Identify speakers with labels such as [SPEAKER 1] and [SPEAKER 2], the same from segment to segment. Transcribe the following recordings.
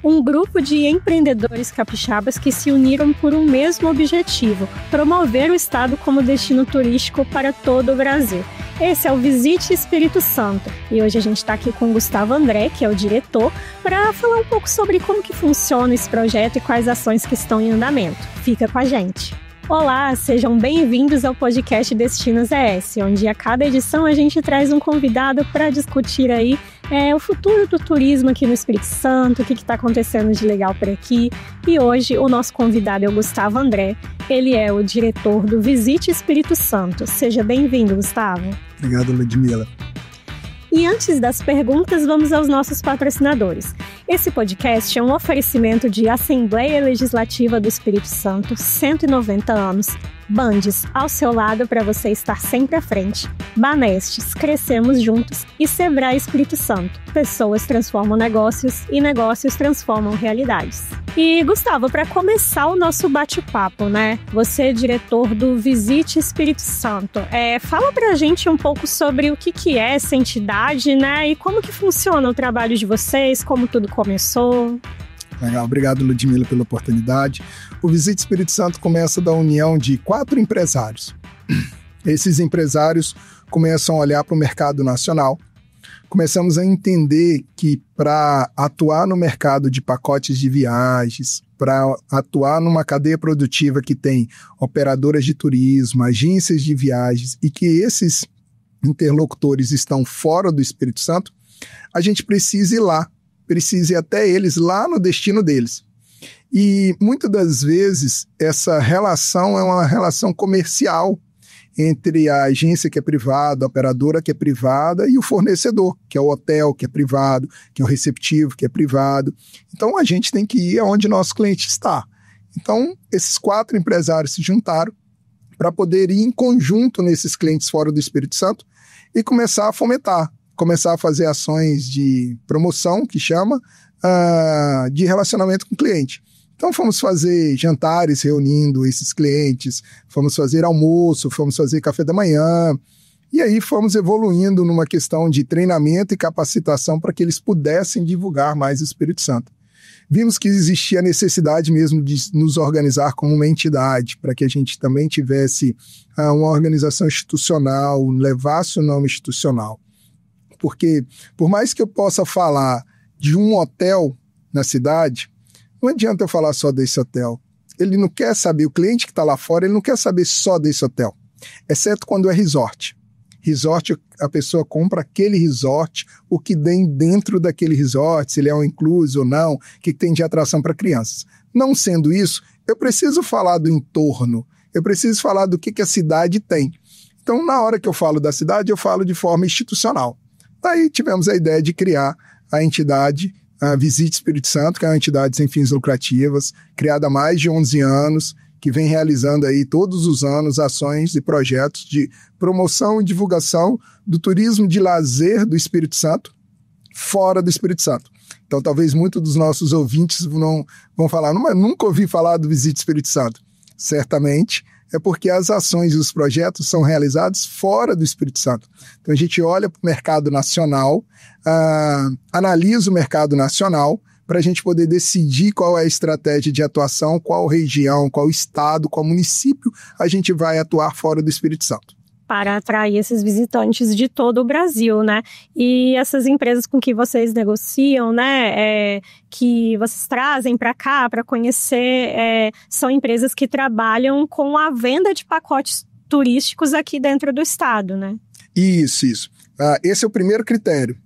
[SPEAKER 1] um grupo de empreendedores capixabas que se uniram por um mesmo objetivo: promover o estado como destino turístico para todo o Brasil. Esse é o Visite Espírito Santo e hoje a gente está aqui com o Gustavo André, que é o diretor, para falar um pouco sobre como que funciona esse projeto e quais ações que estão em andamento. Fica com a gente! Olá, sejam bem-vindos ao podcast Destinos ES, onde a cada edição a gente traz um convidado para discutir aí o futuro do turismo aqui no Espírito Santo, o que está acontecendo de legal por aqui. E hoje o nosso convidado é o Gustavo André, ele é o diretor do Visite Espírito Santo. Seja bem-vindo, Gustavo.
[SPEAKER 2] Obrigado, Ludmila.
[SPEAKER 1] E antes das perguntas, vamos aos nossos patrocinadores. Esse podcast é um oferecimento de Assembleia Legislativa do Espírito Santo, 190 anos, Bandes, ao seu lado para você estar sempre à frente, Banestes, crescemos juntos, e Sebrae Espírito Santo, pessoas transformam negócios e negócios transformam realidades. E Gustavo, para começar o nosso bate-papo, né? Você é diretor do Visite Espírito Santo. Fala pra gente um pouco sobre o que é essa entidade, né? E como que funciona o trabalho de vocês, como tudo começou.
[SPEAKER 2] Legal, obrigado, Ludmila, pela oportunidade. O Visite Espírito Santo começa da união de 4 empresários. Esses empresários começam a olhar para o mercado nacional. Começamos a entender que para atuar no mercado de pacotes de viagens, para atuar numa cadeia produtiva que tem operadoras de turismo, agências de viagens e que esses interlocutores estão fora do Espírito Santo, a gente precisa ir lá, precisa ir até eles lá no destino deles. E muitas das vezes essa relação é uma relação comercial entre a agência que é privada, a operadora que é privada e o fornecedor, que é o hotel que é privado, que é o receptivo que é privado. Então a gente tem que ir aonde nosso cliente está. Então esses 4 empresários se juntaram para poder ir em conjunto nesses clientes fora do Espírito Santo e começar a fomentar, começar a fazer ações de promoção, que chama, de relacionamento com o cliente. Então fomos fazer jantares reunindo esses clientes, fomos fazer almoço, fomos fazer café da manhã, e aí fomos evoluindo numa questão de treinamento e capacitação para que eles pudessem divulgar mais o Espírito Santo. Vimos que existia a necessidade mesmo de nos organizar como uma entidade, para que a gente também tivesse uma organização institucional, levasse o nome institucional. Porque por mais que eu possa falar de um hotel na cidade, não adianta eu falar só desse hotel. Ele não quer saber, o cliente que está lá fora, ele não quer saber só desse hotel. Exceto quando é resort. Resort, a pessoa compra aquele resort, o que tem dentro daquele resort, se ele é um incluso ou não, o que tem de atração para crianças. Não sendo isso, eu preciso falar do entorno, eu preciso falar do que a cidade tem. Então, na hora que eu falo da cidade, eu falo de forma institucional. Daí tivemos a ideia de criar a entidade a Visite Espírito Santo, que é uma entidade sem fins lucrativos, criada há mais de 11 anos, que vem realizando aí todos os anos ações e projetos de promoção e divulgação do turismo de lazer do Espírito Santo, fora do Espírito Santo. Então talvez muitos dos nossos ouvintes vão falar, nunca ouvi falar do Visite Espírito Santo. Certamente é porque as ações e os projetos são realizados fora do Espírito Santo. Então a gente olha para o mercado nacional, analisa o mercado nacional para a gente poder decidir qual é a estratégia de atuação, qual região, qual estado, qual município a gente vai atuar fora do Espírito Santo.
[SPEAKER 1] Para atrair esses visitantes de todo o Brasil, né? E essas empresas com que vocês negociam, né? Que vocês trazem para cá para conhecer, são empresas que trabalham com a venda de pacotes turísticos aqui dentro do estado, né?
[SPEAKER 2] Isso. Esse é o primeiro critério.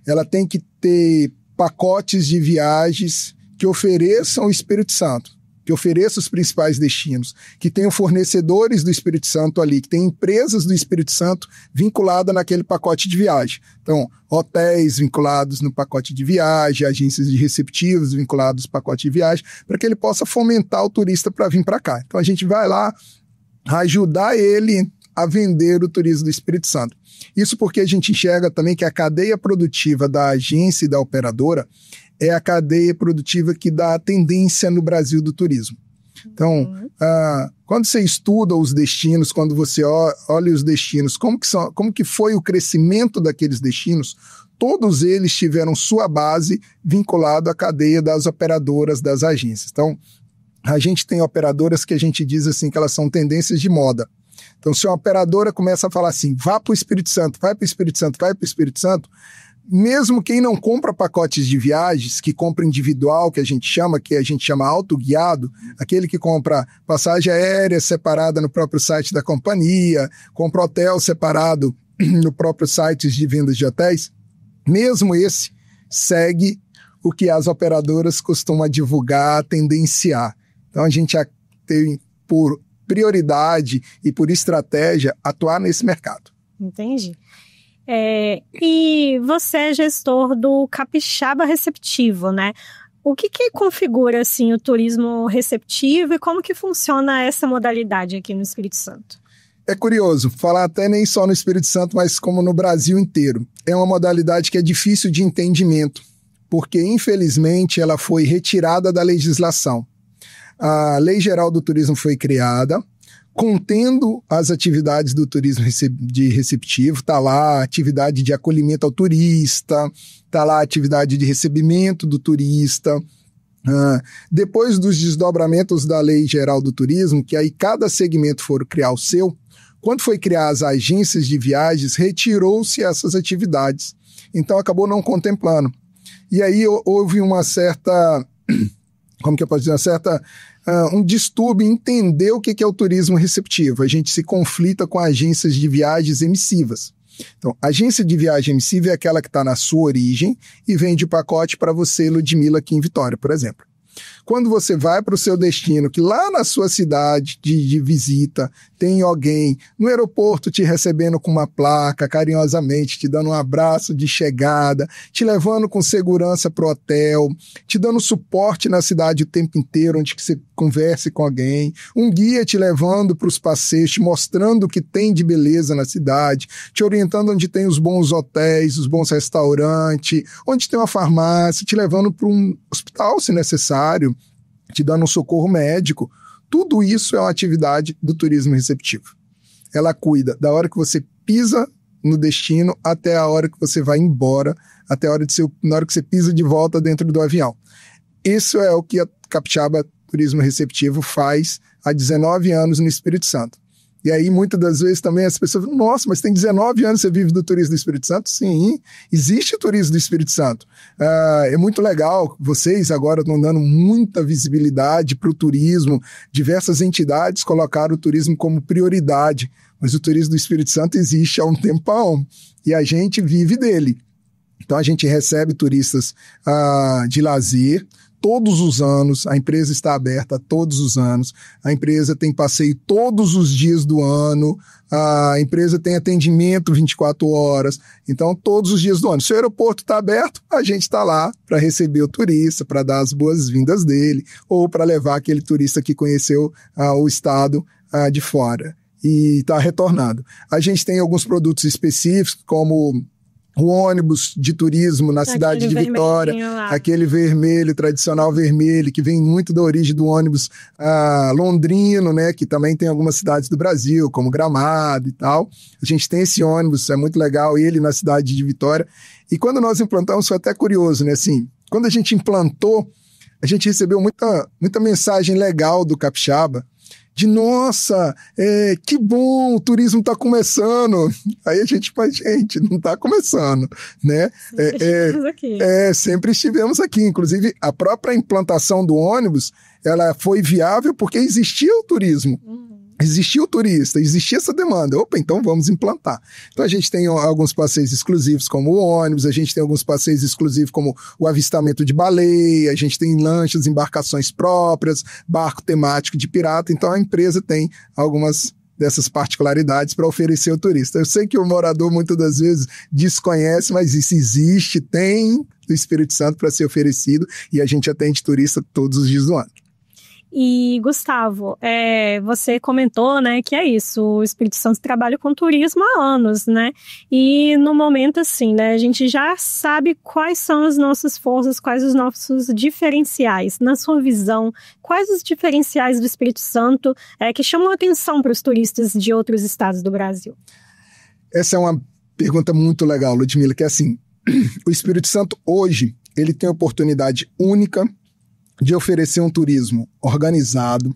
[SPEAKER 2] Ela tem que ter pacotes de viagens que ofereçam o Espírito Santo, que ofereça os principais destinos, que tenham fornecedores do Espírito Santo ali, que tenham empresas do Espírito Santo vinculadas naquele pacote de viagem. Então, hotéis vinculados no pacote de viagem, agências de receptivos vinculados no pacote de viagem, para que ele possa fomentar o turista para vir para cá. Então, a gente vai lá ajudar ele a vender o turismo do Espírito Santo. Isso porque a gente enxerga também que a cadeia produtiva da agência e da operadora é a cadeia produtiva que dá a tendência no Brasil do turismo. Então, Quando você estuda os destinos, quando você olha os destinos, como que foi o crescimento daqueles destinos, todos eles tiveram sua base vinculada à cadeia das operadoras das agências. Então, a gente tem operadoras que a gente diz assim que elas são tendências de moda. Então, se uma operadora começa a falar assim, vá para o Espírito Santo, vai para o Espírito Santo, vai para o Espírito Santo, mesmo quem não compra pacotes de viagens, que compra individual, que a gente chama autoguiado, aquele que compra passagem aérea separada no próprio site da companhia, compra hotel separado no próprio site de vendas de hotéis, mesmo esse segue o que as operadoras costumam divulgar, tendenciar. Então a gente tem por prioridade e por estratégia atuar nesse mercado.
[SPEAKER 1] Entendi. E você é gestor do Capixaba Receptivo, né? O que configura assim, o turismo receptivo e como que funciona essa modalidade aqui no Espírito Santo?
[SPEAKER 2] É curioso, falar até nem só no Espírito Santo, mas como no Brasil inteiro. É uma modalidade que é difícil de entendimento, porque infelizmente ela foi retirada da legislação. A Lei Geral do Turismo foi criada, contendo as atividades do turismo de receptivo, está lá a atividade de acolhimento ao turista, está lá a atividade de recebimento do turista. Depois dos desdobramentos da Lei Geral do Turismo, que aí cada segmento for criar o seu, quando foi criar as agências de viagens, retirou-se essas atividades. Então acabou não contemplando. E aí houve uma certa... Como que eu posso dizer? Um distúrbio em entender o que é o turismo receptivo. A gente se conflita com agências de viagens emissivas. Então, a agência de viagem emissiva é aquela que está na sua origem e vende o pacote para você, Ludmila, aqui em Vitória, por exemplo. Quando você vai para o seu destino, que lá na sua cidade de visita tem alguém no aeroporto te recebendo com uma placa, carinhosamente, te dando um abraço de chegada, te levando com segurança para o hotel, te dando suporte na cidade o tempo inteiro, onde que você converse com alguém, um guia te levando para os passeios, te mostrando o que tem de beleza na cidade, te orientando onde tem os bons hotéis, os bons restaurantes, onde tem uma farmácia, te levando para um hospital, se necessário, te dando um socorro médico. Tudo isso é uma atividade do turismo receptivo. Ela cuida da hora que você pisa no destino até a hora que você vai embora, até a hora na hora que você pisa de volta dentro do avião. Isso é o que a Capixaba Turismo Receptivo faz há 19 anos no Espírito Santo. E aí, muitas das vezes, também as pessoas falam, nossa, mas tem 19 anos que você vive do turismo do Espírito Santo? Sim, existe o turismo do Espírito Santo. É muito legal, vocês agora estão dando muita visibilidade para o turismo, diversas entidades colocaram o turismo como prioridade, mas o turismo do Espírito Santo existe há um tempão e a gente vive dele. Então, a gente recebe turistas de lazer, todos os anos, a empresa está aberta todos os anos, a empresa tem passeio todos os dias do ano, a empresa tem atendimento 24 horas, então todos os dias do ano. Se o aeroporto está aberto, a gente está lá para receber o turista, para dar as boas-vindas dele, ou para levar aquele turista que conheceu o estado de fora e está retornado. A gente tem alguns produtos específicos, como o ônibus de turismo na cidade de Vitória, aquele vermelho, tradicional vermelho, que vem muito da origem do ônibus londrino, né, que também tem algumas cidades do Brasil, como Gramado e tal. A gente tem esse ônibus, é muito legal, ele na cidade de Vitória. E quando nós implantamos, foi até curioso, né, assim, quando a gente implantou, a gente recebeu muita mensagem legal do Capixaba, de nossa, que bom, o turismo está começando. Aí a gente faz, gente, não está começando, né? Sempre estivemos aqui. Inclusive, a própria implantação do ônibus, ela foi viável porque existia o turismo. Existia o turista, existia essa demanda. Opa, então vamos implantar. Então a gente tem alguns passeios exclusivos como o ônibus, a gente tem alguns passeios exclusivos como o avistamento de baleia, a gente tem lanchas, embarcações próprias, barco temático de pirata. Então a empresa tem algumas dessas particularidades para oferecer ao turista. Eu sei que o morador muitas das vezes desconhece, mas isso existe, tem do Espírito Santo para ser oferecido e a gente atende turista todos os dias do ano.
[SPEAKER 1] E, Gustavo, você comentou, né, que é isso, o Espírito Santo trabalha com turismo há anos, né? E no momento, assim, né, a gente já sabe quais são as nossas forças, quais os nossos diferenciais. Na sua visão, quais os diferenciais do Espírito Santo que chamam a atenção para os turistas de outros estados do Brasil?
[SPEAKER 2] Essa é uma pergunta muito legal, Ludmila, que é assim, o Espírito Santo hoje, ele tem a oportunidade única de oferecer um turismo organizado,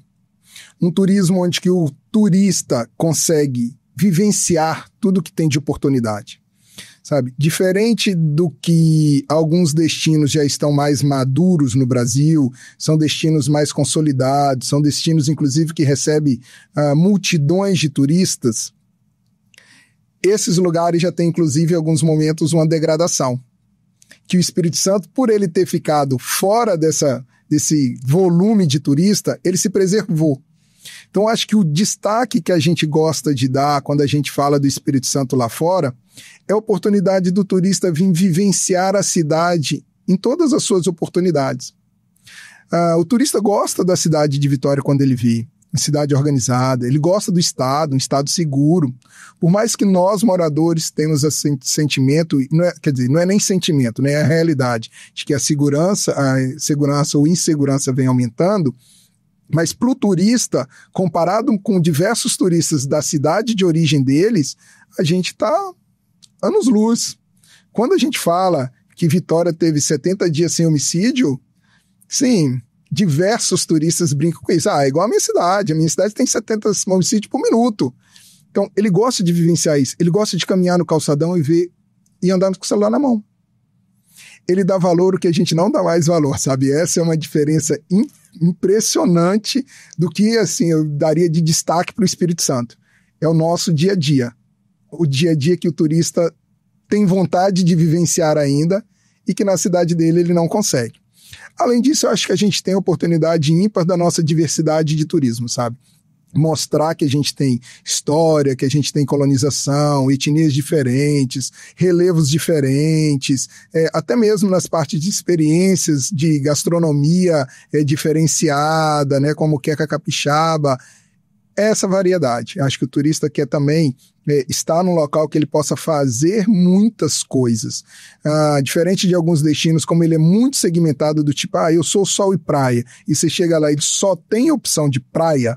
[SPEAKER 2] um turismo onde que o turista consegue vivenciar tudo que tem de oportunidade, sabe? Diferente do que alguns destinos já estão mais maduros no Brasil, são destinos mais consolidados, são destinos, inclusive, que recebem multidões de turistas. Esses lugares já têm, inclusive, em alguns momentos, uma degradação. Que o Espírito Santo, por ele ter ficado fora desse volume de turista, ele se preservou. Então, acho que o destaque que a gente gosta de dar quando a gente fala do Espírito Santo lá fora é a oportunidade do turista vir vivenciar a cidade em todas as suas oportunidades. O turista gosta da cidade de Vitória quando ele vê. Uma cidade organizada, ele gosta do estado, um estado seguro. Por mais que nós, moradores, temos esse sentimento, não é nem sentimento, né, é a realidade, de que a segurança ou insegurança vem aumentando, mas para o turista, comparado com diversos turistas da cidade de origem deles, a gente está anos-luz. Quando a gente fala que Vitória teve 70 dias sem homicídio, sim, diversos turistas brincam com isso. É igual a minha cidade tem 70 homicídios por minuto. Então, ele gosta de vivenciar isso. Ele gosta de caminhar no calçadão e andar com o celular na mão. Ele dá valor o que a gente não dá mais valor, sabe? Essa é uma diferença impressionante do que, assim, eu daria de destaque para o Espírito Santo. É o nosso dia a dia. O dia a dia que o turista tem vontade de vivenciar ainda e que na cidade dele ele não consegue. Além disso, eu acho que a gente tem a oportunidade ímpar da nossa diversidade de turismo, sabe? Mostrar que a gente tem história, que a gente tem colonização, etnias diferentes, relevos diferentes, até mesmo nas partes de experiências de gastronomia diferenciada, né, como queca capixaba, essa variedade. Acho que o turista quer também estar num local que ele possa fazer muitas coisas. Diferente de alguns destinos, como ele é muito segmentado do tipo, eu sou sol e praia, e você chega lá e só tem opção de praia,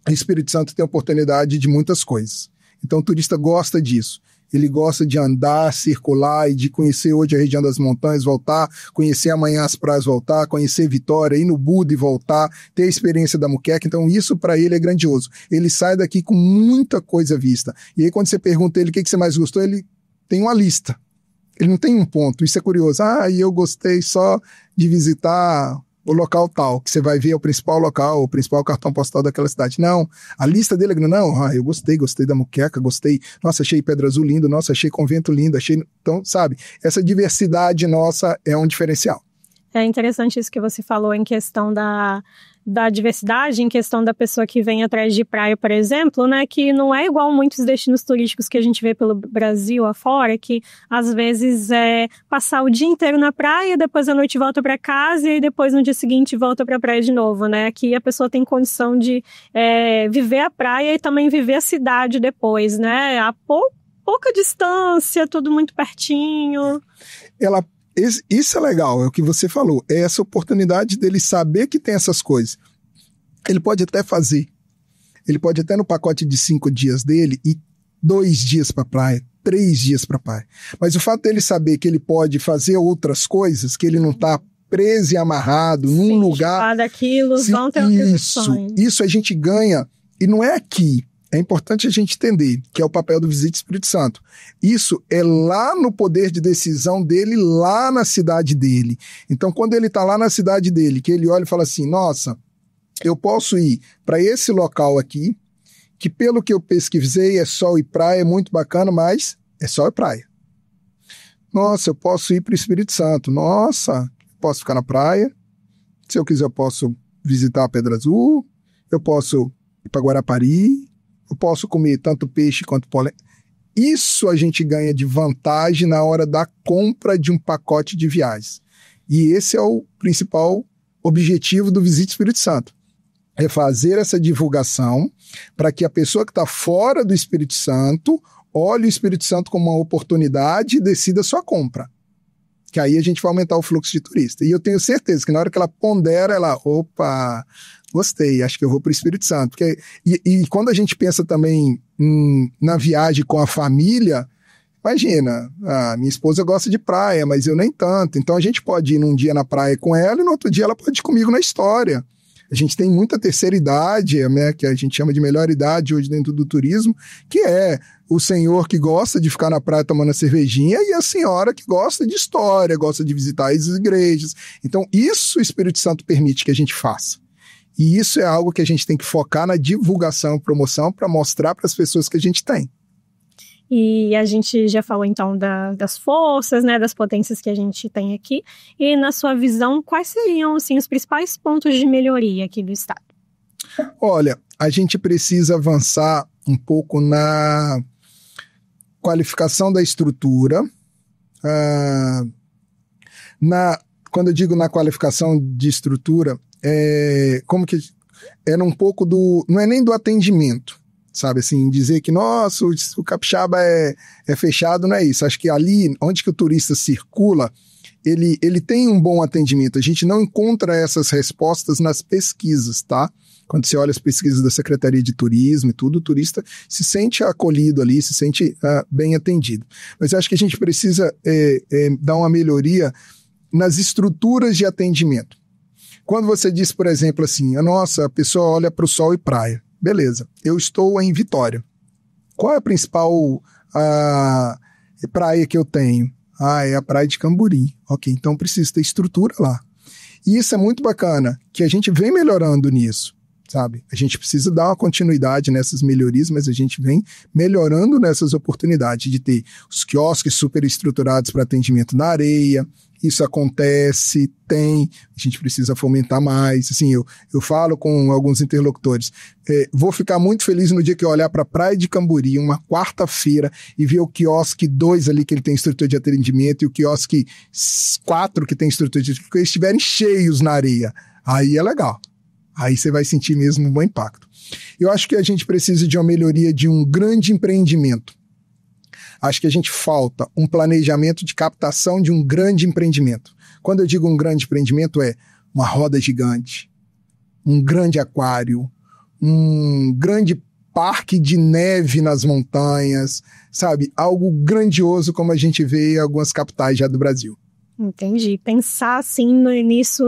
[SPEAKER 2] o Espírito Santo tem oportunidade de muitas coisas. Então o turista gosta disso. Ele gosta de andar, circular e de conhecer hoje a região das montanhas, voltar, conhecer amanhã as praias, voltar, conhecer Vitória, ir no Buda e voltar, ter a experiência da muqueca. Então isso para ele é grandioso. Ele sai daqui com muita coisa vista. E aí quando você pergunta ele o que você mais gostou, ele tem uma lista. Ele não tem um ponto. Isso é curioso. E eu gostei só de visitar o local tal, que você vai ver o principal local, o principal cartão postal daquela cidade. Não, a lista dele é grande. Não, eu gostei da muqueca, gostei. Nossa, achei Pedra Azul lindo, nossa, achei Convento lindo, achei... Então, sabe, essa diversidade nossa é um diferencial.
[SPEAKER 1] É interessante isso que você falou em questão da diversidade, em questão da pessoa que vem atrás de praia, por exemplo, né, que não é igual muitos destinos turísticos que a gente vê pelo Brasil afora, que às vezes é passar o dia inteiro na praia, depois à noite volta para casa e depois no dia seguinte volta para a praia de novo, né? Aqui a pessoa tem condição de viver a praia e também viver a cidade depois, né? A pouca distância, tudo muito pertinho.
[SPEAKER 2] Isso é legal, é o que você falou, é essa oportunidade dele saber que tem essas coisas. Ele pode até fazer, ele pode até no pacote de 5 dias dele ir 2 dias para a praia, 3 dias para a praia. Mas o fato dele saber que ele pode fazer outras coisas, que ele não está preso e amarrado num lugar...
[SPEAKER 1] daquilo, vão ter
[SPEAKER 2] isso a gente ganha, e não é aqui. É importante a gente entender que é o papel do Visite Espírito Santo. Isso é lá no poder de decisão dele, lá na cidade dele. Então, quando ele está lá na cidade dele, que ele olha e fala assim, nossa, eu posso ir para esse local aqui, que pelo que eu pesquisei é sol e praia, é muito bacana, mas é sol e praia. Nossa, eu posso ir para o Espírito Santo. Nossa, posso ficar na praia. Se eu quiser, eu posso visitar a Pedra Azul. Eu posso ir para Guarapari. Eu posso comer tanto peixe quanto polenta. Isso a gente ganha de vantagem na hora da compra de um pacote de viagens. E esse é o principal objetivo do Visite Espírito Santo. é fazer essa divulgação para que a pessoa que está fora do Espírito Santo olhe o Espírito Santo como uma oportunidade e decida a sua compra. Que aí a gente vai aumentar o fluxo de turista. E eu tenho certeza que na hora que ela pondera, ela, opa, gostei, acho que eu vou para o Espírito Santo. Porque, e quando a gente pensa também na viagem com a família, imagina, minha esposa gosta de praia, mas eu nem tanto. Então a gente pode ir num dia na praia com ela e no outro dia ela pode ir comigo na história. A gente tem muita terceira idade, né, que a gente chama de melhor idade hoje dentro do turismo, que é o senhor que gosta de ficar na praia tomando a cervejinha e a senhora que gosta de história, gosta de visitar as igrejas. Então, isso o Espírito Santo permite que a gente faça. E isso é algo que a gente tem que focar na divulgação e promoção para mostrar para as pessoas que a gente tem.
[SPEAKER 1] E a gente já falou, então, das forças, né, das potências que a gente tem aqui. E, na sua visão, quais seriam, assim, os principais pontos de melhoria aqui do Estado?
[SPEAKER 2] Olha, a gente precisa avançar um pouco na qualificação da estrutura. Quando eu digo na qualificação de estrutura, era um pouco não é nem do atendimento. Sabe, assim, dizer que, nossa, o capixaba é fechado, não é isso. Acho que ali, onde que o turista circula, ele tem um bom atendimento. A gente não encontra essas respostas nas pesquisas, tá? Quando você olha as pesquisas da Secretaria de Turismo e tudo, o turista se sente acolhido ali, se sente bem atendido. Mas eu acho que a gente precisa dar uma melhoria nas estruturas de atendimento. Quando você diz, por exemplo, assim, nossa, a pessoa olha para o sol e praia. Beleza, eu estou em Vitória. Qual é a principal praia que eu tenho? É a praia de Camburi. Ok, então preciso ter estrutura lá. E isso é muito bacana, que a gente vem melhorando nisso, sabe? A gente precisa dar uma continuidade nessas melhorias, mas a gente vem melhorando nessas oportunidades de ter os quiosques super estruturados para atendimento na areia. Isso acontece, a gente precisa fomentar mais. Assim, eu falo com alguns interlocutores, vou ficar muito feliz no dia que eu olhar para a Praia de Camburi, uma quarta-feira, e ver o quiosque 2 ali que ele tem estrutura de atendimento e o quiosque 4 que tem estrutura de atendimento, que eles estiverem cheios na areia. Aí é legal. Aí você vai sentir mesmo um bom impacto. Eu acho que a gente precisa de uma melhoria de um grande empreendimento. Acho que a gente falta um planejamento de captação de um grande empreendimento. Quando eu digo um grande empreendimento, é uma roda gigante, um grande aquário, um grande parque de neve nas montanhas, sabe? Algo grandioso como a gente vê em algumas capitais já do Brasil.
[SPEAKER 1] Entendi. Pensar, assim, nisso,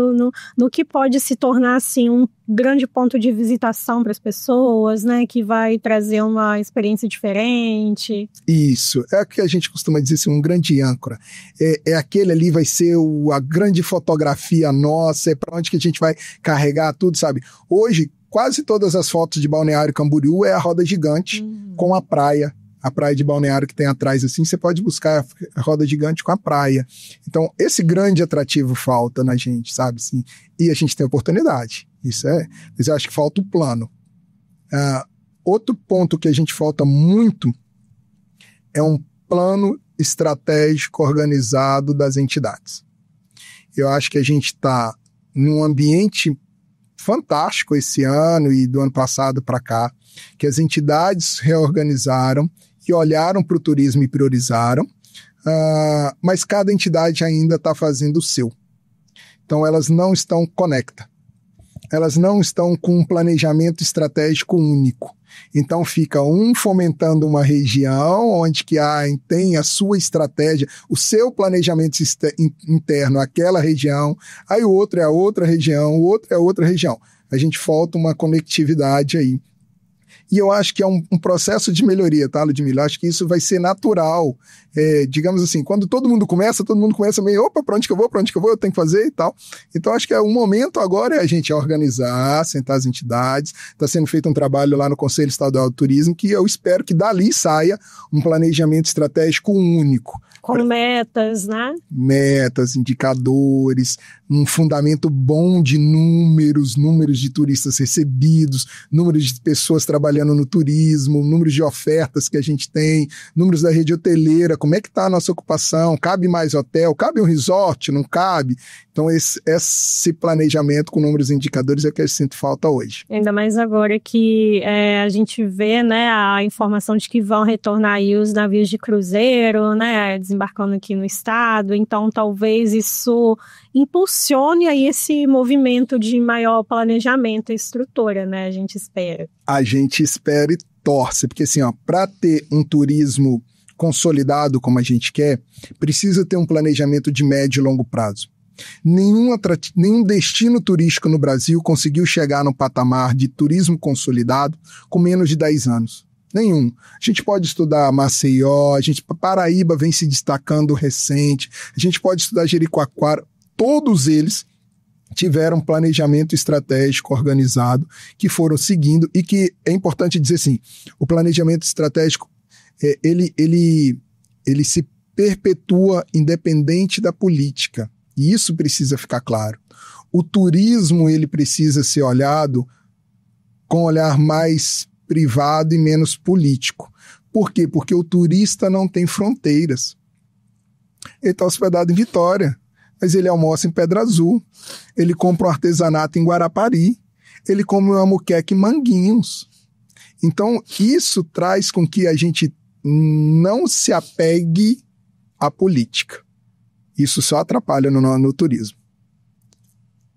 [SPEAKER 1] no que pode se tornar, assim, um grande ponto de visitação para as pessoas, né? Que vai trazer uma experiência diferente.
[SPEAKER 2] Isso. É o que a gente costuma dizer, assim, um grande âncora. Aquele ali vai ser a grande fotografia nossa, é para onde que a gente vai carregar tudo, sabe? Hoje, quase todas as fotos de Balneário Camboriú é a roda gigante com a praia. A praia de Balneário que tem atrás, assim, você pode buscar a roda gigante com a praia. Então, esse grande atrativo falta na gente, sabe? Assim, e a gente tem oportunidade. Mas eu acho que falta o plano. Outro ponto que a gente falta muito é um plano estratégico organizado das entidades. Eu acho que a gente está num ambiente fantástico esse ano e do ano passado para cá, que as entidades reorganizaram e olharam para o turismo e priorizaram, mas cada entidade ainda está fazendo o seu. Então, elas não estão conectadas. Elas não estão com um planejamento estratégico único. Então, fica um fomentando uma região onde que tem a sua estratégia, o seu planejamento interno, aquela região, aí o outro é a outra região, o outro é a outra região. A gente falta uma conectividade aí. E eu acho que é um processo de melhoria, tá, Ludmila? Acho que isso vai ser natural. Digamos assim, quando todo mundo começa meio, opa, para onde que eu vou, eu tenho que fazer e tal. Então, acho que o momento agora é a gente organizar, sentar as entidades. Está sendo feito um trabalho lá no Conselho Estadual de Turismo que eu espero que dali saia um planejamento estratégico único.
[SPEAKER 1] Com metas, né?
[SPEAKER 2] Metas, indicadores, um fundamento bom de números de turistas recebidos, números de pessoas trabalhando trabalhando no turismo, números de ofertas que a gente tem, números da rede hoteleira, como é que está a nossa ocupação, cabe mais hotel, cabe um resort, não cabe? Então esse planejamento com números e indicadores é o que eu sinto falta hoje.
[SPEAKER 1] Ainda mais agora que a gente vê, né, a informação de que vão retornar aí os navios de cruzeiro, né, desembarcando aqui no estado, então talvez isso impulsione aí esse movimento de maior planejamento e estrutura, né, a gente espera.
[SPEAKER 2] A gente espera e torce, porque assim, para ter um turismo consolidado como a gente quer, precisa ter um planejamento de médio e longo prazo. Nenhum destino turístico no Brasil conseguiu chegar no patamar de turismo consolidado com menos de 10 anos. Nenhum. A gente pode estudar Maceió, Paraíba vem se destacando recente, a gente pode estudar Jericoacoara, todos eles tiveram um planejamento estratégico organizado que foram seguindo e que é importante dizer assim, o planejamento estratégico ele se perpetua independente da política. E isso precisa ficar claro. O turismo ele precisa ser olhado com um olhar mais privado e menos político. Por quê? Porque o turista não tem fronteiras. Ele está hospedado em Vitória, mas ele almoça em Pedra Azul. Ele compra um artesanato em Guarapari. Ele come uma moqueca em Manguinhos. Então, isso traz com que a gente não se apegue à política. Isso só atrapalha no turismo.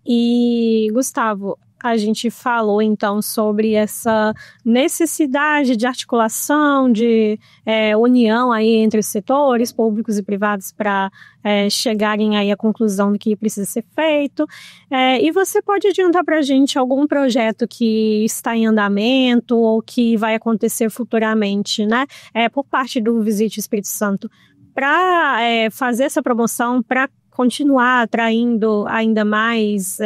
[SPEAKER 1] E, Gustavo, a gente falou então sobre essa necessidade de articulação, de união aí entre os setores públicos e privados para chegarem aí à conclusão do que precisa ser feito. E você pode adiantar para a gente algum projeto que está em andamento ou que vai acontecer futuramente, né? Por parte do Visite Espírito Santo, para fazer essa promoção, para continuar atraindo ainda mais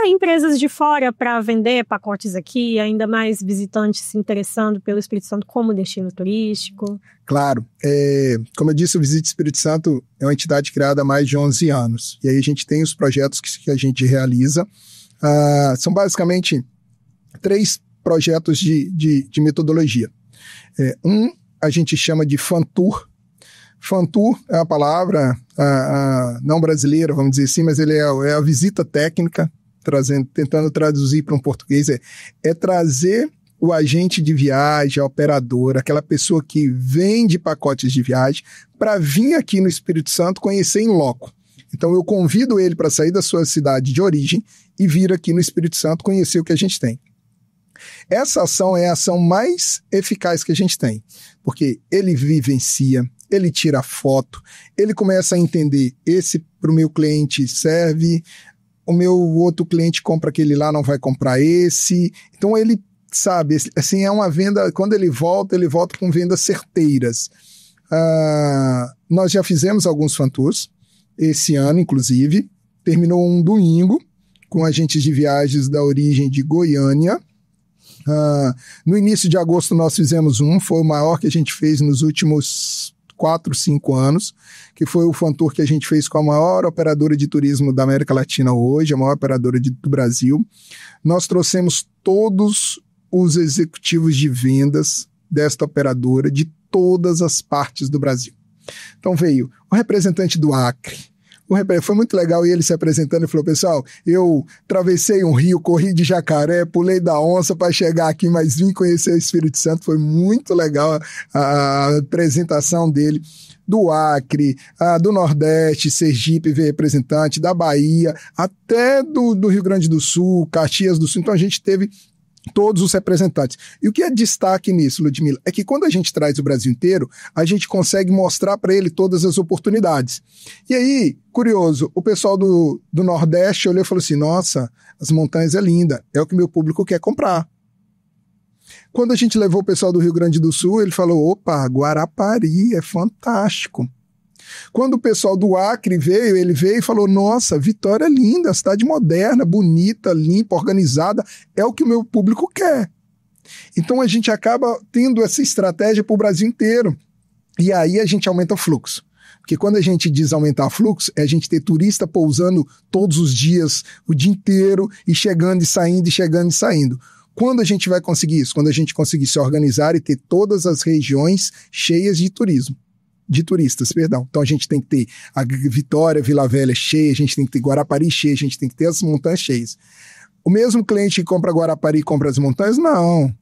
[SPEAKER 1] empresas de fora para vender pacotes aqui, ainda mais visitantes se interessando pelo Espírito Santo como destino turístico?
[SPEAKER 2] Claro. Como eu disse, o Visite Espírito Santo é uma entidade criada há mais de 11 anos. E aí a gente tem os projetos que a gente realiza. São basicamente 3 projetos de metodologia. A gente chama de FanTour. FanTour é a palavra não brasileira, vamos dizer assim, mas ele é a visita técnica, tentando traduzir para um português, é trazer o agente de viagem, a operadora, aquela pessoa que vende pacotes de viagem, para vir aqui no Espírito Santo conhecer em loco. Então eu convido ele para sair da sua cidade de origem e vir aqui no Espírito Santo conhecer o que a gente tem. Essa ação é a ação mais eficaz que a gente tem, porque ele vivencia, ele tira foto, ele começa a entender, esse para o meu cliente serve, o meu outro cliente compra aquele lá, não vai comprar esse. Então ele sabe, assim, é uma venda, quando ele volta com vendas certeiras. Nós já fizemos alguns FanTours, esse ano inclusive, terminou um domingo com agentes de viagens da origem de Goiânia. No início de agosto nós fizemos foi o maior que a gente fez nos últimos 4, 5 anos, que foi o FanTour que a gente fez com a maior operadora de turismo da América Latina hoje, a maior operadora do Brasil. Nós trouxemos todos os executivos de vendas desta operadora de todas as partes do Brasil. Então veio o representante do Acre, foi muito legal, e ele se apresentando e falou: pessoal, eu travessei um rio, corri de jacaré, pulei da onça para chegar aqui, mas vim conhecer o Espírito Santo. Foi muito legal a apresentação dele. Do Acre, do Nordeste, Sergipe veio representante, da Bahia, até do Rio Grande do Sul, Caxias do Sul. Então a gente teve todos os representantes. E o que é destaque nisso, Ludmila, é que quando a gente traz o Brasil inteiro, a gente consegue mostrar para ele todas as oportunidades. E aí, curioso, o pessoal do Nordeste olhou e falou assim: nossa, as montanhas é linda, é o que meu público quer comprar. Quando a gente levou o pessoal do Rio Grande do Sul, ele falou: opa, Guarapari é fantástico. Quando o pessoal do Acre veio, ele veio e falou: nossa, Vitória é linda, cidade moderna, bonita, limpa, organizada, é o que o meu público quer. Então a gente acaba tendo essa estratégia para o Brasil inteiro. E aí a gente aumenta o fluxo. Porque quando a gente diz aumentar o fluxo, é a gente ter turista pousando todos os dias, o dia inteiro, e chegando e saindo, e chegando e saindo. Quando a gente vai conseguir isso? Quando a gente conseguir se organizar e ter todas as regiões cheias de turistas. Então a gente tem que ter a Vitória, Vila Velha cheia, a gente tem que ter Guarapari cheia, a gente tem que ter as montanhas cheias. O mesmo cliente que compra Guarapari compra as montanhas? Não,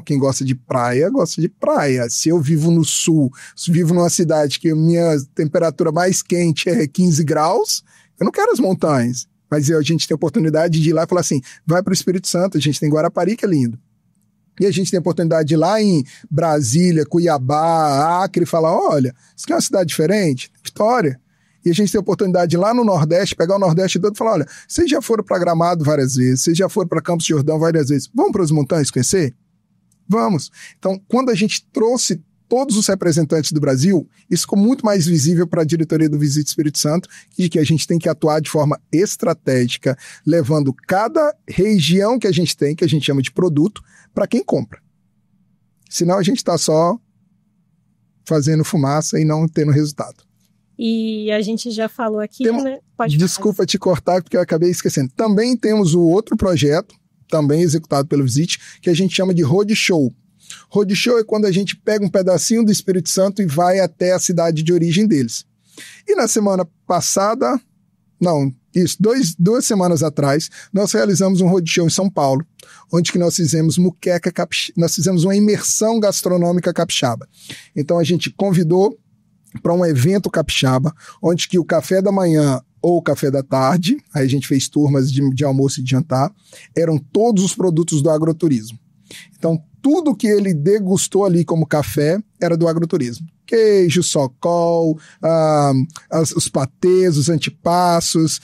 [SPEAKER 2] quem gosta de praia, gosta de praia. Se eu vivo no sul, se vivo numa cidade que a minha temperatura mais quente é 15 graus, eu não quero as montanhas. Mas a gente tem a oportunidade de ir lá e falar assim, vai para o Espírito Santo, a gente tem Guarapari, que é lindo. E a gente tem a oportunidade de ir lá em Brasília, Cuiabá, Acre, e falar, olha, isso aqui é uma cidade diferente, Vitória. E a gente tem a oportunidade de ir lá no Nordeste, pegar o Nordeste todo e falar, olha, vocês já foram para Gramado várias vezes, vocês já foram para Campos de Jordão várias vezes, vamos para as montanhas conhecer? Vamos. Então, quando a gente trouxe todos os representantes do Brasil, isso ficou muito mais visível para a diretoria do Visite Espírito Santo, e que a gente tem que atuar de forma estratégica, levando cada região que a gente tem, que a gente chama de produto, para quem compra. Senão a gente está só fazendo fumaça e não tendo resultado.
[SPEAKER 1] E a gente já falou aqui, né?
[SPEAKER 2] Desculpa te cortar, porque eu acabei esquecendo. Também temos o outro projeto, também executado pelo Visite, que a gente chama de Roadshow. Roadshow é quando a gente pega um pedacinho do Espírito Santo e vai até a cidade de origem deles. E na semana passada, duas semanas atrás, nós realizamos um roadshow em São Paulo, onde que nós fizemos nós fizemos uma imersão gastronômica capixaba. Então a gente convidou para um evento capixaba, onde que o café da manhã ou o café da tarde, aí a gente fez turmas de almoço e de jantar, eram todos os produtos do agroturismo. Então, tudo que ele degustou ali como café era do agroturismo. Queijo, socol, os patês, os antepassos,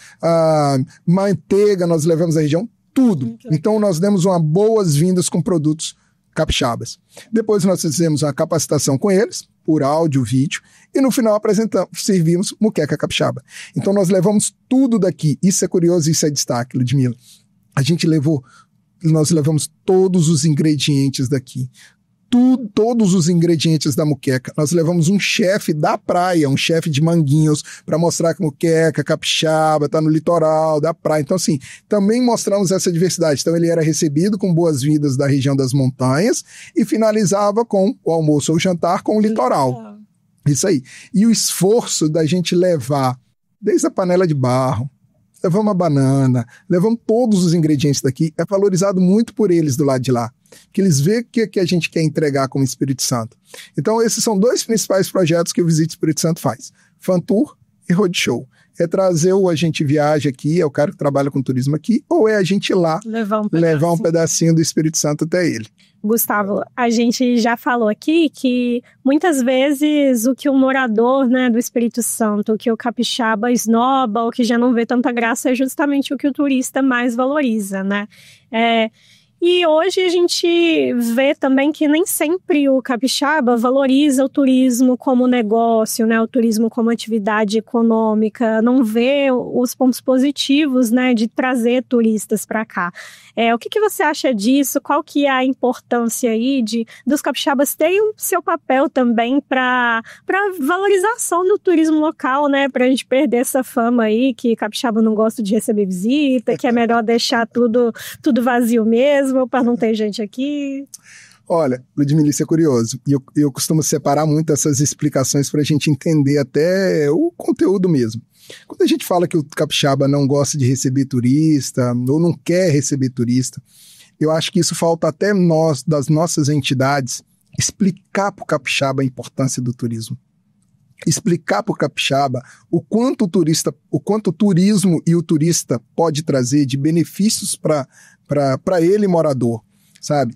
[SPEAKER 2] manteiga, nós levamos à região, tudo. Então, nós demos uma boas-vindas com produtos capixabas. Depois nós fizemos uma capacitação com eles, por áudio, vídeo, e no final servimos muqueca capixaba. Então nós levamos tudo daqui. Isso é curioso, isso é destaque, Ludmila. Nós levamos todos os ingredientes daqui. Todos os ingredientes da muqueca. Nós levamos um chefe da praia, um chefe de Manguinhos, para mostrar que muqueca capixaba está no litoral da praia. Então, assim, também mostramos essa diversidade. Então, ele era recebido com boas-vindas da região das montanhas e finalizava com o almoço ou jantar com o litoral. Isso aí. E o esforço da gente levar, desde a panela de barro, levamos a banana, levamos todos os ingredientes daqui, é valorizado muito por eles do lado de lá, que eles veem o que a gente quer entregar como Espírito Santo. Então esses são dois principais projetos que o Visite Espírito Santo faz, Fan Tour e Roadshow. É trazer a gente viaja aqui, é o cara que trabalha com turismo aqui, ou é a gente ir lá levar um pedacinho do Espírito Santo até ele.
[SPEAKER 1] Gustavo, a gente já falou aqui que muitas vezes o que o morador, né, do Espírito Santo, o que o capixaba esnoba, ou que já não vê tanta graça, é justamente o que o turista mais valoriza, né? E hoje a gente vê também que nem sempre o capixaba valoriza o turismo como negócio, né? O turismo como atividade econômica, não vê os pontos positivos, né, de trazer turistas para cá. O que você acha disso? Qual que é a importância aí dos capixabas terem o seu papel também para valorização do turismo local, né? Para a gente perder essa fama aí que capixaba não gosta de receber visita, que é melhor deixar tudo vazio mesmo, para não ter gente aqui.
[SPEAKER 2] Olha, Ludmila, isso é curioso. E eu costumo separar muito essas explicações para a gente entender até o conteúdo mesmo. Quando a gente fala que o capixaba não gosta de receber turista, ou não quer receber turista, eu acho que isso falta até nós, das nossas entidades, explicar para o capixaba a importância do turismo. Explicar para o capixaba o quanto o turismo e o turista pode trazer de benefícios para ele, morador, sabe?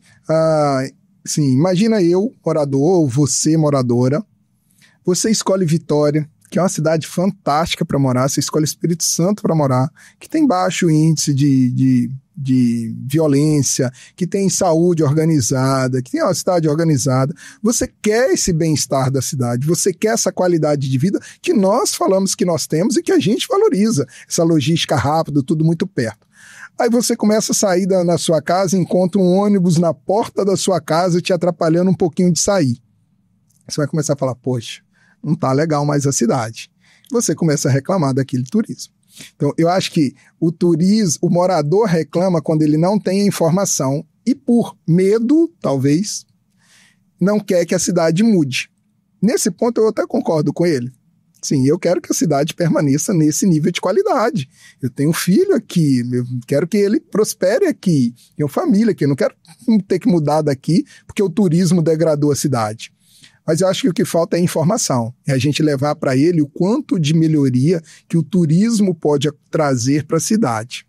[SPEAKER 2] Assim, imagina eu, morador, ou você, moradora, você escolhe Vitória, que é uma cidade fantástica para morar, você escolhe Espírito Santo para morar, que tem baixo índice de violência, que tem saúde organizada, que tem uma cidade organizada. Você quer esse bem-estar da cidade, você quer essa qualidade de vida que nós falamos que nós temos e que a gente valoriza, essa logística rápida, tudo muito perto. Aí você começa a sair na sua casa, encontra um ônibus na porta da sua casa te atrapalhando um pouquinho de sair. Você vai começar a falar, poxa, não tá legal mais a cidade. Você começa a reclamar daquele turismo. Então, eu acho que o morador reclama quando ele não tem a informação e por medo, talvez, não quer que a cidade mude. Nesse ponto, eu até concordo com ele. Sim, eu quero que a cidade permaneça nesse nível de qualidade. Eu tenho um filho aqui, eu quero que ele prospere aqui. Tenho família aqui, eu não quero ter que mudar daqui porque o turismo degradou a cidade. Mas eu acho que o que falta é informação. É a gente levar para ele o quanto de melhoria que o turismo pode trazer para a cidade.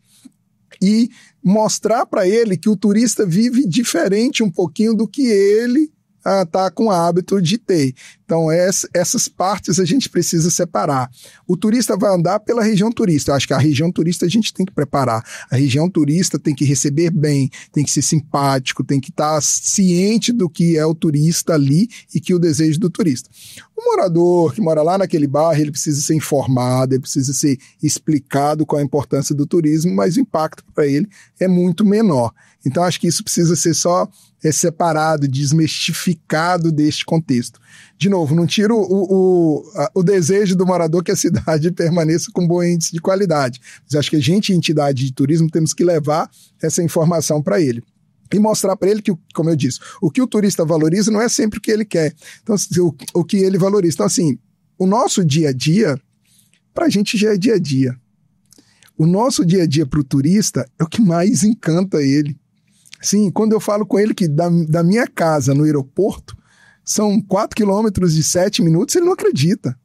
[SPEAKER 2] E mostrar para ele que o turista vive diferente um pouquinho do que ele está com o hábito de ter. Então, essas partes a gente precisa separar. O turista vai andar pela região turista. Eu acho que a região turista a gente tem que preparar. A região turista tem que receber bem, tem que ser simpático, tem que estar ciente do que é o turista ali e que o desejo do turista. O morador que mora lá naquele bairro, ele precisa ser informado, ele precisa ser explicado qual a importância do turismo, mas o impacto para ele é muito menor. Então, acho que isso precisa ser só separado, desmistificado deste contexto. De novo, não tiro o desejo do morador que a cidade permaneça com bom índice de qualidade. Mas acho que a gente, entidade de turismo, temos que levar essa informação para ele. E mostrar para ele que, como eu disse, o que o turista valoriza não é sempre o que ele quer. Então, o que ele valoriza. Então, assim, o nosso dia a dia, para a gente já é dia a dia. O nosso dia a dia para o turista é o que mais encanta ele. Sim, quando eu falo com ele que da minha casa no aeroporto são 4 quilômetros de 7 minutos, ele não acredita.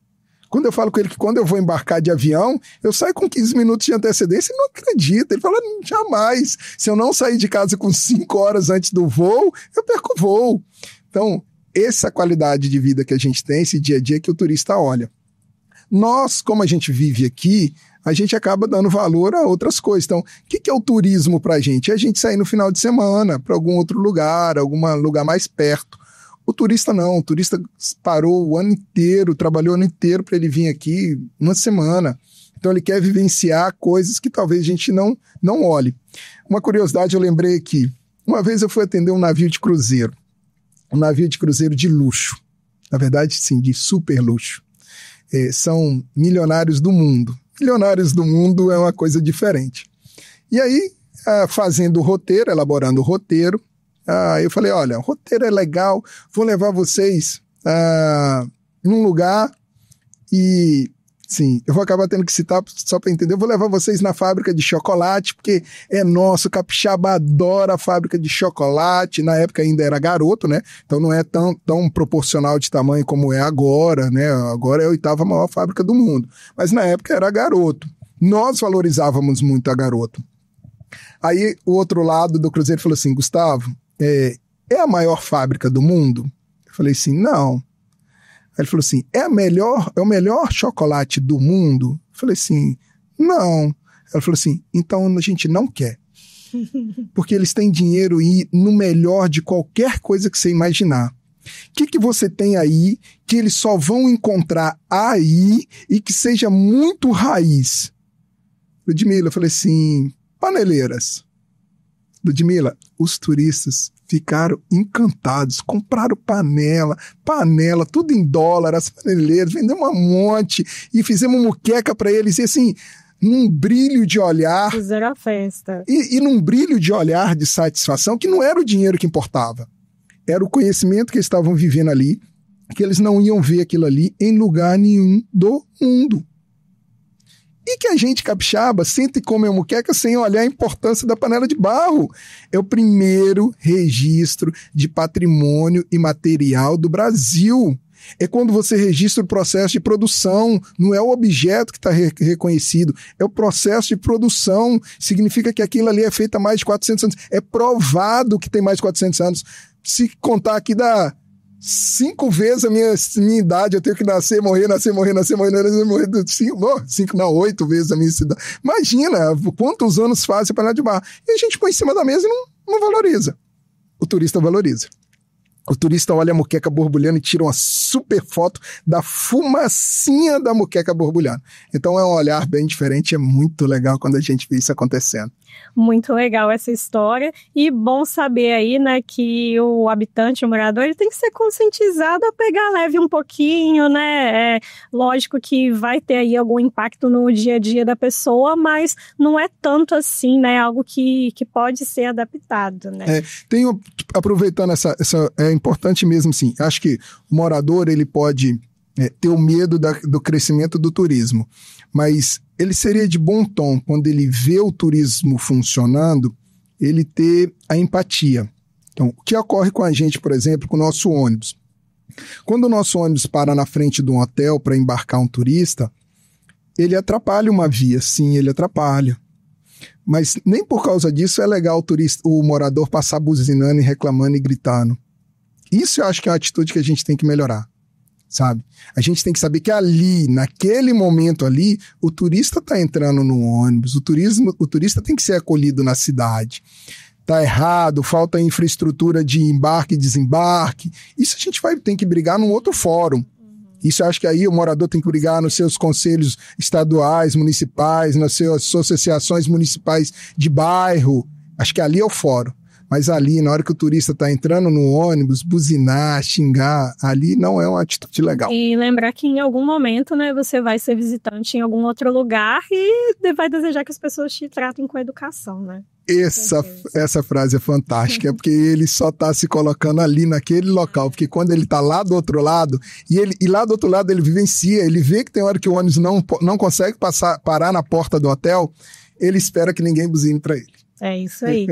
[SPEAKER 2] Quando eu falo com ele que quando eu vou embarcar de avião, eu saio com 15 minutos de antecedência, ele não acredita. Ele fala, jamais. Se eu não sair de casa com 5 horas antes do voo, eu perco o voo. Então, essa qualidade de vida que a gente tem, esse dia a dia que o turista olha. Nós, como a gente vive aqui, a gente acaba dando valor a outras coisas. Então, o que é o turismo para a gente? É a gente sair no final de semana para algum outro lugar, algum lugar mais perto. O turista não, o turista parou o ano inteiro, trabalhou o ano inteiro para ele vir aqui uma semana. Então, ele quer vivenciar coisas que talvez a gente não olhe. Uma curiosidade, eu lembrei aqui. Uma vez eu fui atender um navio de cruzeiro de luxo. Na verdade, sim, de super luxo. São milionários do mundo. Milionários do mundo é uma coisa diferente. E aí, fazendo o roteiro, elaborando o roteiro, eu falei, olha, o roteiro é legal, vou levar vocês num lugar e, sim, eu vou acabar tendo que citar só para entender, eu vou levar vocês na fábrica de chocolate, porque é nosso, capixaba adora a fábrica de chocolate, na época ainda era garoto, né? Então não é tão proporcional de tamanho como é agora, né? Agora é a 8ª maior fábrica do mundo, mas na época era garoto. Nós valorizávamos muito a garoto. Aí o outro lado do cruzeiro falou assim, Gustavo, é a maior fábrica do mundo? Eu falei assim, não. Aí ele falou assim, é o melhor chocolate do mundo? Eu falei assim, não. Ela falou assim, então a gente não quer. Porque eles têm dinheiro e ir no melhor de qualquer coisa que você imaginar. O que você tem aí que eles só vão encontrar aí e que seja muito raiz? Ludmila, eu falei assim, paneleiras. Ludmila, os turistas ficaram encantados, compraram panela, tudo em dólar, as paneleiras, vendemos um monte e fizemos muqueca para eles e assim, num brilho de olhar.
[SPEAKER 1] Fizeram a festa.
[SPEAKER 2] E num brilho de olhar de satisfação, que não era o dinheiro que importava, era o conhecimento que eles estavam vivendo ali, que eles não iam ver aquilo ali em lugar nenhum do mundo. E que a gente, capixaba, senta e come a muqueca sem olhar a importância da panela de barro. É o primeiro registro de patrimônio imaterial do Brasil. É quando você registra o processo de produção, não é o objeto que está reconhecido, é o processo de produção. Significa que aquilo ali é feito há mais de 400 anos. É provado que tem mais de 400 anos. Se contar aqui dá 5 vezes a minha idade, eu tenho que nascer, morrer, 8 vezes a minha idade. Imagina quantos anos faz a panela de barro. E a gente põe em cima da mesa e não valoriza. O turista valoriza. O turista olha a moqueca borbulhando e tira uma super foto da fumacinha da moqueca borbulhando. Então é um olhar bem diferente, é muito legal quando a gente vê isso acontecendo.
[SPEAKER 1] Muito legal essa história e bom saber aí, né, que o habitante, o morador, ele tem que ser conscientizado a pegar leve um pouquinho, né, lógico que vai ter aí algum impacto no dia a dia da pessoa, mas não é tanto assim, né, algo que pode ser adaptado, né.
[SPEAKER 2] Aproveitando é importante mesmo, sim, acho que o morador, ele pode ter o medo do crescimento do turismo, mas ele seria de bom tom, quando ele vê o turismo funcionando, ele ter a empatia. Então, o que ocorre com a gente, por exemplo, com o nosso ônibus? Quando o nosso ônibus para na frente de um hotel para embarcar um turista, ele atrapalha uma via, sim, ele atrapalha. Mas nem por causa disso é legal o morador passar buzinando e reclamando e gritando. Isso eu acho que é uma atitude que a gente tem que melhorar. Sabe? A gente tem que saber que ali, naquele momento ali, o turista está entrando no ônibus, o turista tem que ser acolhido na cidade. Tá errado, falta infraestrutura de embarque e desembarque. Isso a gente tem que brigar num outro fórum. Isso eu acho que aí o morador tem que brigar nos seus conselhos estaduais, municipais, nas suas associações municipais de bairro. Acho que ali é o fórum. Mas ali, na hora que o turista está entrando no ônibus, buzinar, xingar, ali não é uma atitude legal.
[SPEAKER 1] E lembrar que em algum momento, né, você vai ser visitante em algum outro lugar e vai desejar que as pessoas te tratem com educação, né?
[SPEAKER 2] Essa frase é fantástica, é porque ele só está se colocando ali naquele local, porque quando ele está lá do outro lado, e lá do outro lado ele vivencia, ele vê que tem hora que o ônibus não consegue parar na porta do hotel, ele espera que ninguém buzine para ele.
[SPEAKER 1] É isso aí.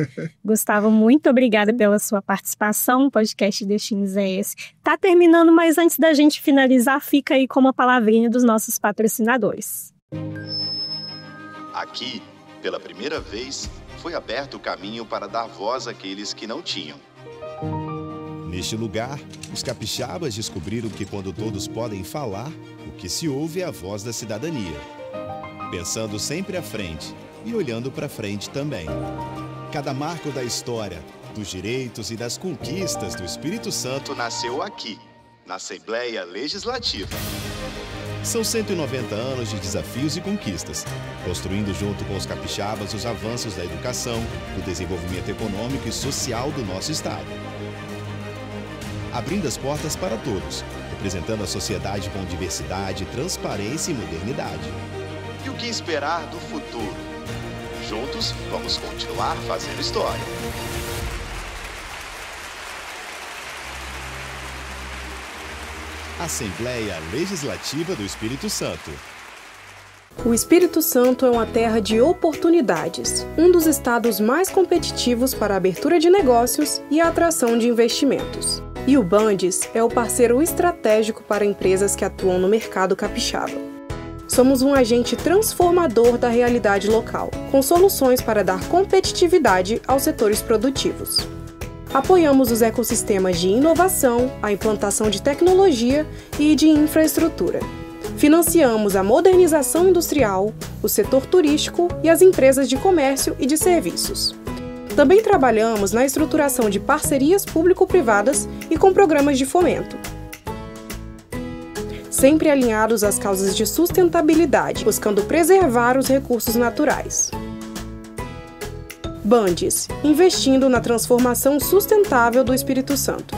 [SPEAKER 1] Gustavo, muito obrigada pela sua participação. O podcast Destinos é esse. Tá terminando, mas antes da gente finalizar, fica aí com uma palavrinha dos nossos patrocinadores.
[SPEAKER 3] Aqui, pela primeira vez, foi aberto o caminho para dar voz àqueles que não tinham.
[SPEAKER 4] Neste lugar, os capixabas descobriram que quando todos podem falar, o que se ouve é a voz da cidadania. Pensando sempre à frente e olhando para frente também. Cada marco da história, dos direitos e das conquistas do Espírito Santo
[SPEAKER 3] nasceu aqui, na Assembleia Legislativa.
[SPEAKER 4] São 190 anos de desafios e conquistas, construindo junto com os capixabas os avanços da educação, do desenvolvimento econômico e social do nosso estado. Abrindo as portas para todos, representando a sociedade com diversidade, transparência e modernidade.
[SPEAKER 3] E o que esperar do futuro? Juntos, vamos continuar fazendo história.
[SPEAKER 4] Assembleia Legislativa do Espírito Santo.
[SPEAKER 5] O Espírito Santo é uma terra de oportunidades, um dos estados mais competitivos para a abertura de negócios e a atração de investimentos. E o Bandes é o parceiro estratégico para empresas que atuam no mercado capixaba. Somos um agente transformador da realidade local, com soluções para dar competitividade aos setores produtivos. Apoiamos os ecossistemas de inovação, a implantação de tecnologia e de infraestrutura. Financiamos a modernização industrial, o setor turístico e as empresas de comércio e de serviços. Também trabalhamos na estruturação de parcerias público-privadas e com programas de fomento. Sempre alinhados às causas de sustentabilidade, buscando preservar os recursos naturais. Bandes, investindo na transformação sustentável do Espírito Santo.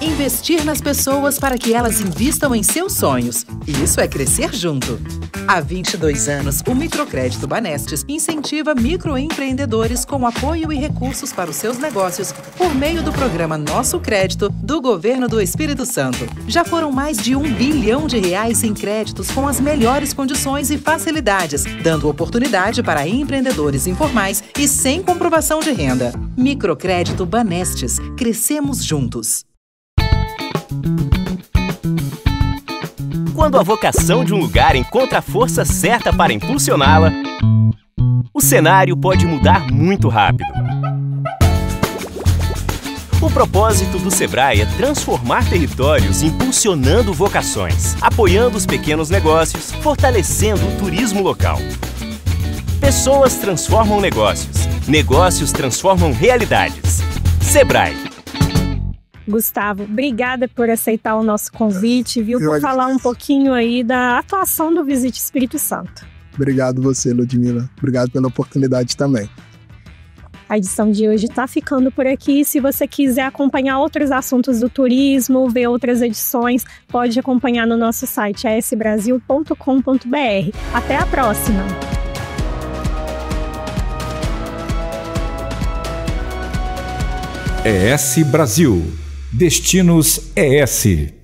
[SPEAKER 6] Investir nas pessoas para que elas invistam em seus sonhos. Isso é crescer junto. Há 22 anos, o Microcrédito Banestes incentiva microempreendedores com apoio e recursos para os seus negócios por meio do programa Nosso Crédito do Governo do Espírito Santo. Já foram mais de R$1 bilhão em créditos com as melhores condições e facilidades, dando oportunidade para empreendedores informais e sem comprovação de renda. Microcrédito Banestes. Crescemos juntos.
[SPEAKER 7] Quando a vocação de um lugar encontra a força certa para impulsioná-la, o cenário pode mudar muito rápido. O propósito do Sebrae é transformar territórios impulsionando vocações, apoiando os pequenos negócios, fortalecendo o turismo local. Pessoas transformam negócios. Negócios transformam realidades. Sebrae.
[SPEAKER 1] Gustavo, obrigada por aceitar o nosso convite, viu? Por falar um pouquinho aí da atuação do Visite Espírito Santo.
[SPEAKER 2] Obrigado você, Ludmila. Obrigado pela oportunidade também.
[SPEAKER 1] A edição de hoje está ficando por aqui. Se você quiser acompanhar outros assuntos do turismo, ver outras edições, pode acompanhar no nosso site asbrasil.com.br. Até a próxima!
[SPEAKER 8] ES Brasil. Destinos ES.